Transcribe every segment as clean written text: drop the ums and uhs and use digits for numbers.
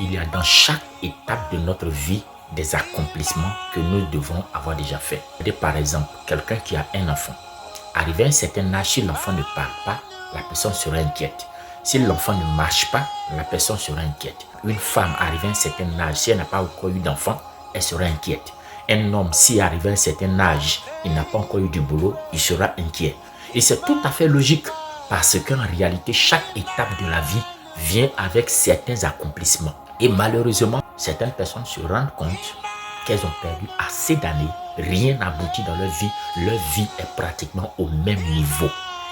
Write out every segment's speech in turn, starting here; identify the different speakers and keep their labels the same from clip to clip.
Speaker 1: il y a dans chaque étape de notre vie des accomplissements que nous devons avoir déjà fait. Par exemple, quelqu'un qui a un enfant. Arrivé à un certain âge, si l'enfant ne parle pas, la personne sera inquiète. Si l'enfant ne marche pas, la personne sera inquiète. Une femme arrivée à un certain âge, si elle n'a pas encore eu d'enfant, elle sera inquiète. Un homme, si arrivé à un certain âge, il n'a pas encore eu du boulot, il sera inquiet. Et c'est tout à fait logique parce qu'en réalité, chaque étape de la vie vient avec certains accomplissements. Et malheureusement, certaines personnes se rendent compte qu'elles ont perdu assez d'années, rien n'aboutit dans leur vie est pratiquement au même niveau.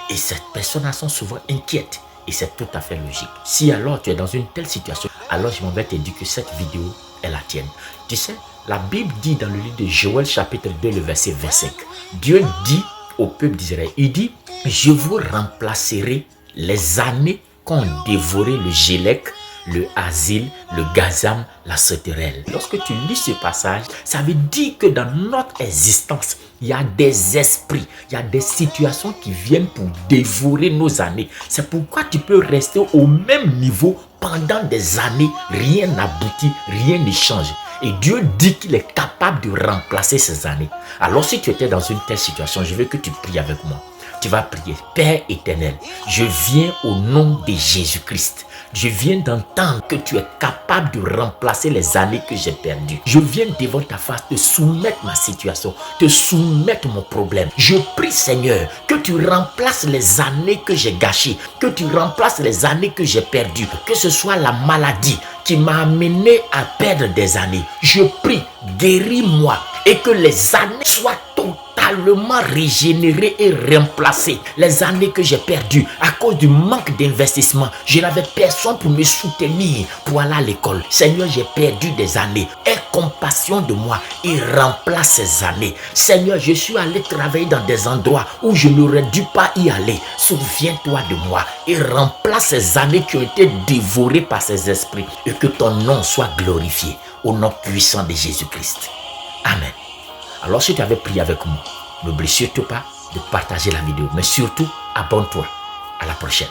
Speaker 1: Et ces personnes sont souvent inquiètes et c'est tout à fait logique. Si alors tu es dans une telle situation, alors je m'en vais te dire que cette vidéo est la tienne. Tu sais, la Bible dit dans le livre de Joël chapitre 2, le verset 25, Dieu dit au peuple d'Israël, il dit, je vous remplacerai les années qu'ont dévoré le Gélec, le Asile, le Gazam, la sauterelle. Lorsque tu lis ce passage, ça veut dire que dans notre existence, il y a des esprits, il y a des situations qui viennent pour dévorer nos années. C'est pourquoi tu peux rester au même niveau pendant des années, rien n'aboutit, rien ne change. Et Dieu dit qu'il est capable de remplacer ces années. Alors si tu étais dans une telle situation, je veux que tu pries avec moi. Tu vas prier, Père éternel, je viens au nom de Jésus-Christ. Je viens d'entendre que tu es capable de remplacer les années que j'ai perdues. Je viens devant ta face te soumettre ma situation, te soumettre mon problème. Je prie Seigneur que tu remplaces les années que j'ai gâchées, que tu remplaces les années que j'ai perdues, que ce soit la maladie qui m'a amené à perdre des années. Je prie, guéris-moi et que les années soient totalement régénérées et remplacées. Les années que j'ai perdues à cause du manque d'investissement, je n'avais personne pour me soutenir pour aller à l'école. Seigneur, j'ai perdu des années. Aie compassion de moi et remplace ces années. Seigneur, je suis allé travailler dans des endroits où je n'aurais dû pas y aller. Souviens-toi de moi et remplace ces années qui ont été dévorées par ces esprits et que ton nom soit glorifié au nom puissant de Jésus-Christ. Amen. Alors si tu avais prié avec moi, n'oublie surtout pas de partager la vidéo, mais surtout abonne-toi. À la prochaine.